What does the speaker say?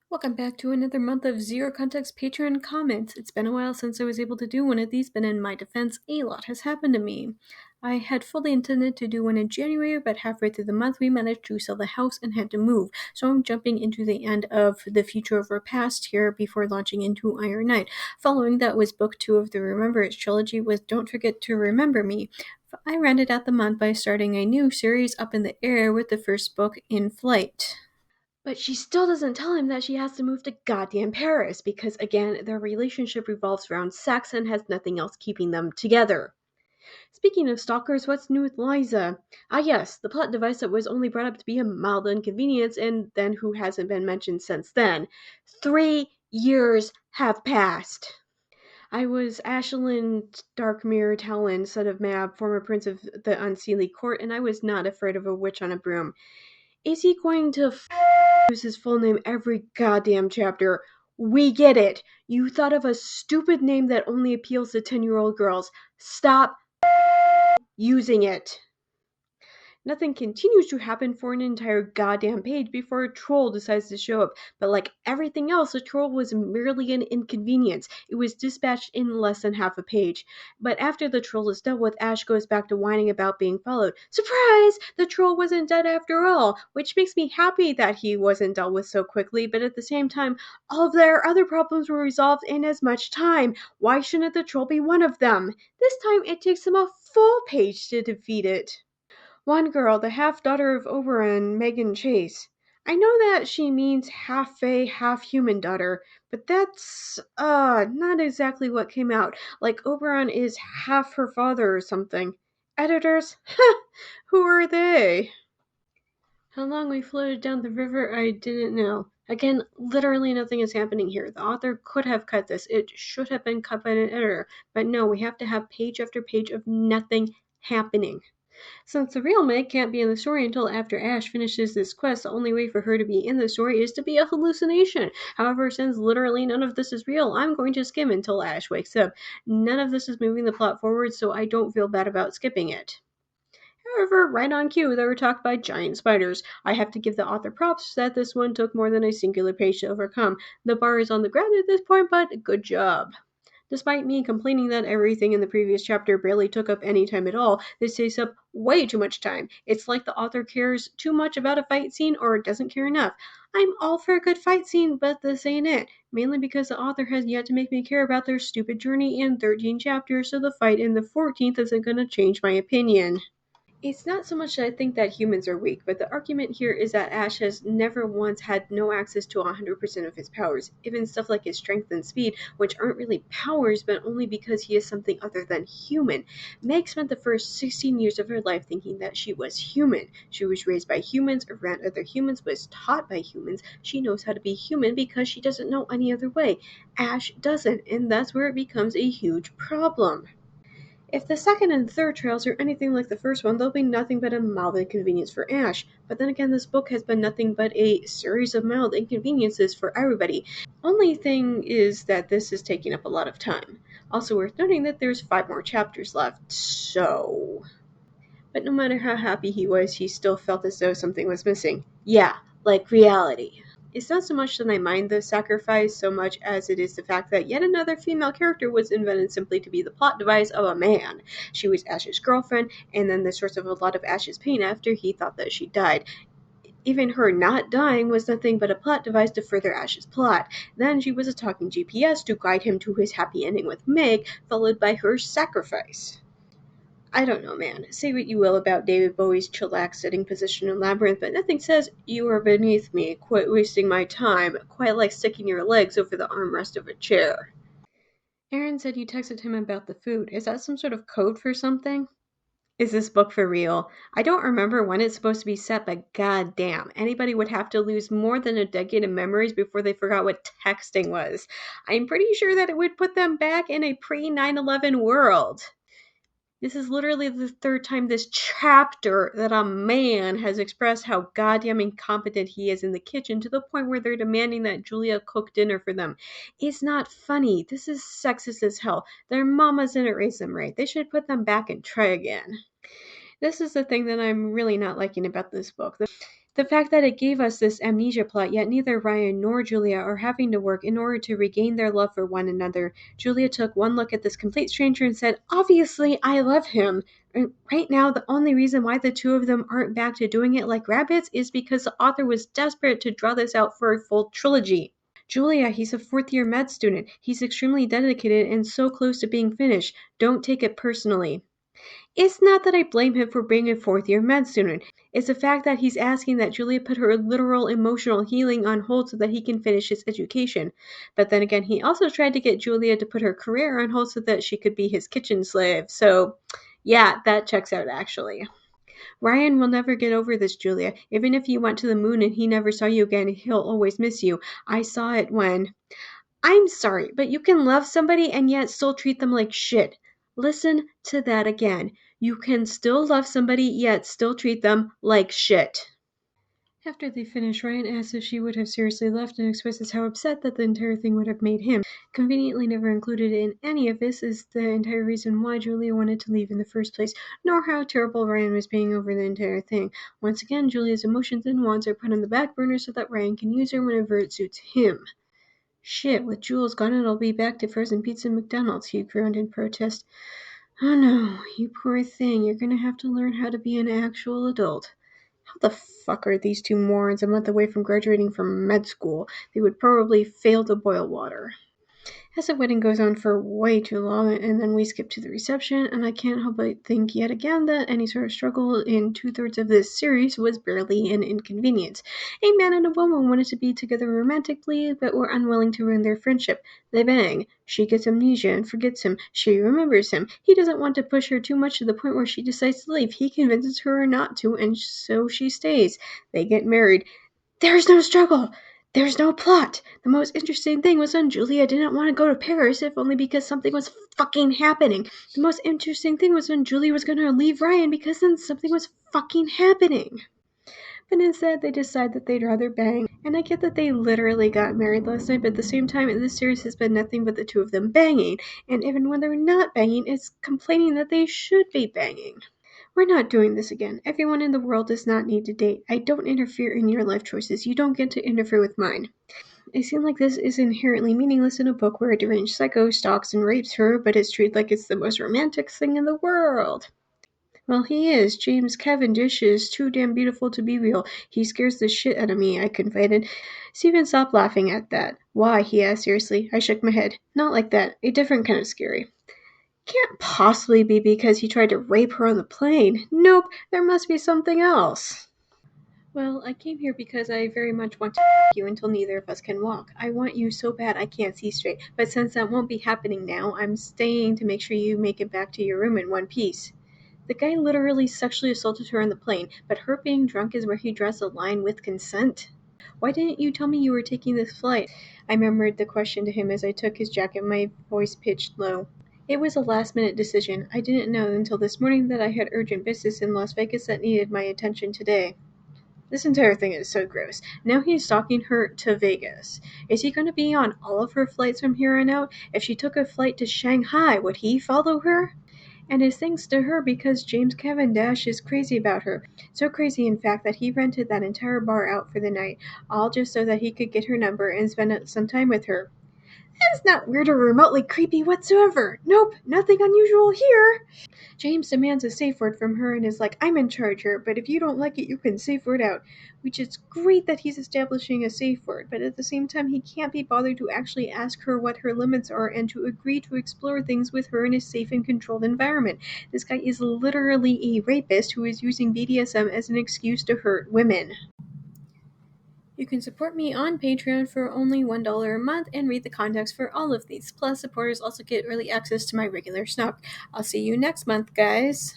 Welcome back to another month of Zero Context Patreon comments. It's been a while since I was able to do one of these, but in my defense, a lot has happened to me. I had fully intended to do one in January, but halfway through the month we managed to sell the house and had to move, so I'm jumping into the end of The Future of Our Past here before launching into Iron Knight. Following that was book 2 of the Remember It trilogy with Don't Forget to Remember Me. I rounded out the month by starting a new series Up in the Air with the first book In Flight. But she still doesn't tell him that she has to move to goddamn Paris because, again, their relationship revolves around sex and has nothing else keeping them together. Speaking of stalkers, what's new with Liza? Ah yes, the plot device that was only brought up to be a mild inconvenience and then who hasn't been mentioned since then. 3 years have passed. I was Ashelin Darkmere Talon, son of Mab, former prince of the Unseelie court, and I was not afraid of a witch on a broom. Is he going to use his full name every goddamn chapter? We get it. You thought of a stupid name that only appeals to 10-year-old girls. Stop using it. Nothing continues to happen for an entire goddamn page before a troll decides to show up. But like everything else, the troll was merely an inconvenience. It was dispatched in less than half a page. But after the troll is dealt with, Ash goes back to whining about being followed. Surprise! The troll wasn't dead after all, which makes me happy that he wasn't dealt with so quickly, but at the same time, all of their other problems were resolved in as much time. Why shouldn't the troll be one of them? This time it takes them a full page to defeat it. One girl, the half-daughter of Oberon, Megan Chase. I know that she means half-fae, half-human daughter, but that's, not exactly what came out. Like Oberon is half her father or something. Editors? Who are they? How long we floated down the river, I didn't know. Again, literally nothing is happening here. The author could have cut this. It should have been cut by an editor. But no, we have to have page after page of nothing happening. Since the real Meg can't be in the story until after Ash finishes this quest, the only way for her to be in the story is to be a hallucination. However, since literally none of this is real, I'm going to skim until Ash wakes up. None of this is moving the plot forward, so I don't feel bad about skipping it. However, right on cue, they were attacked by giant spiders. I have to give the author props that this one took more than a singular page to overcome. The bar is on the ground at this point, but good job. Despite me complaining that everything in the previous chapter barely took up any time at all, this takes up way too much time. It's like the author cares too much about a fight scene or doesn't care enough. I'm all for a good fight scene, but this ain't it. Mainly because the author has yet to make me care about their stupid journey in 13 chapters, so the fight in the 14th isn't gonna change my opinion. It's not so much that I think that humans are weak, but the argument here is that Ash has never once had no access to 100% of his powers, even stuff like his strength and speed, which aren't really powers, but only because he is something other than human. Meg spent the first 16 years of her life thinking that she was human. She was raised by humans, around other humans, was taught by humans. She knows how to be human because she doesn't know any other way. Ash doesn't, and that's where it becomes a huge problem. If the second and third trials are anything like the first one, they'll be nothing but a mild inconvenience for Ash. But then again, this book has been nothing but a series of mild inconveniences for everybody. Only thing is that this is taking up a lot of time. Also worth noting that there's 5 more chapters left, so... But no matter how happy he was, he still felt as though something was missing. Yeah, like reality. It's not so much that I mind the sacrifice so much as it is the fact that yet another female character was invented simply to be the plot device of a man. She was Ash's girlfriend, and then the source of a lot of Ash's pain after he thought that she died. Even her not dying was nothing but a plot device to further Ash's plot. Then she was a talking GPS to guide him to his happy ending with Meg, followed by her sacrifice. I don't know, man. Say what you will about David Bowie's chillax sitting position in Labyrinth, but nothing says, "You are beneath me, quit wasting my time," quite like sticking your legs over the armrest of a chair. Aaron said you texted him about the food. Is that some sort of code for something? Is this book for real? I don't remember when it's supposed to be set, but goddamn, anybody would have to lose more than a decade of memories before they forgot what texting was. I'm pretty sure that it would put them back in a pre-9/11 world. This is literally the 3rd time this chapter that a man has expressed how goddamn incompetent he is in the kitchen to the point where they're demanding that Julia cook dinner for them. It's not funny. This is sexist as hell. Their mamas didn't raise them right. They should put them back and try again. This is the thing that I'm really not liking about this book. The fact that it gave us this amnesia plot, yet neither Ryan nor Julia are having to work in order to regain their love for one another. Julia took one look at this complete stranger and said, "Obviously, I love him." And right now, the only reason why the two of them aren't back to doing it like rabbits is because the author was desperate to draw this out for a full trilogy. Julia, he's a fourth-year med student. He's extremely dedicated and so close to being finished. Don't take it personally. It's not that I blame him for being a fourth-year med student. It's the fact that he's asking that Julia put her literal emotional healing on hold so that he can finish his education. But then again, he also tried to get Julia to put her career on hold so that she could be his kitchen slave. So, yeah, that checks out actually. Ryan will never get over this, Julia. Even if you went to the moon and he never saw you again, he'll always miss you. I saw it when... I'm sorry, but you can love somebody and yet still treat them like shit. Listen to that again. You can still love somebody yet still treat them like shit. After they finish, Ryan asks if she would have seriously left and expresses how upset that the entire thing would have made him. Conveniently never included in any of this is the entire reason why Julia wanted to leave in the first place, nor how terrible Ryan was being over the entire thing. Once again, Julia's emotions and wants are put on the back burner so that Ryan can use her whenever it suits him. Shit, with Jules gone it'll be back to frozen pizza and McDonald's, he groaned in protest. Oh no, you poor thing, you're gonna have to learn how to be an actual adult. How the fuck are these two morons a month away from graduating from med school? They would probably fail to boil water. As the wedding goes on for way too long, and then we skip to the reception, and I can't help but think yet again that any sort of struggle in 2/3 of this series was barely an inconvenience. A man and a woman wanted to be together romantically, but were unwilling to ruin their friendship. They bang. She gets amnesia and forgets him. She remembers him. He doesn't want to push her too much to the point where she decides to leave. He convinces her not to, and so she stays. They get married. There's no struggle. There's no plot. The most interesting thing was when Julia didn't want to go to Paris, if only because something was fucking happening. The most interesting thing was when Julia was going to leave Ryan because then something was fucking happening. But instead, they decide that they'd rather bang. And I get that they literally got married last night, but at the same time, this series has been nothing but the two of them banging. And even when they're not banging, it's complaining that they should be banging. We're not doing this again. Everyone in the world does not need to date. I don't interfere in your life choices. You don't get to interfere with mine. It seems like this is inherently meaningless in a book where a deranged psycho stalks and rapes her, but it's treated like it's the most romantic thing in the world. Well, he is. James Cavendish is too damn beautiful to be real. He scares the shit out of me, I confided. Stephen stopped laughing at that. Why? He asked seriously. I shook my head. Not like that. A different kind of scary. Can't possibly be because he tried to rape her on the plane. Nope, there must be something else. Well, I came here because I very much want to you until neither of us can walk. I want you so bad I can't see straight, but since that won't be happening now, I'm staying to make sure you make it back to your room in one piece. The guy literally sexually assaulted her on the plane, but her being drunk is where he draws the line with consent. Why didn't you tell me you were taking this flight? I murmured the question to him as I took his jacket, my voice pitched low. It was a last-minute decision. I didn't know until this morning that I had urgent business in Las Vegas that needed my attention today. This entire thing is so gross. Now he's stalking her to Vegas. Is he going to be on all of her flights from here on out? If she took a flight to Shanghai, would he follow her? And it's thanks to her because James Cavendish is crazy about her. So crazy, in fact, that he rented that entire bar out for the night, all just so that he could get her number and spend some time with her. That's not weird or remotely creepy whatsoever. Nope, nothing unusual here. James demands a safe word from her and is like, I'm in charge here, but if you don't like it, you can safe word out. Which is great that he's establishing a safe word, but at the same time, he can't be bothered to actually ask her what her limits are and to agree to explore things with her in a safe and controlled environment. This guy is literally a rapist who is using BDSM as an excuse to hurt women. You can support me on Patreon for only $1 a month and read the context for all of these. Plus, supporters also get early access to my regular snock. I'll see you next month, guys.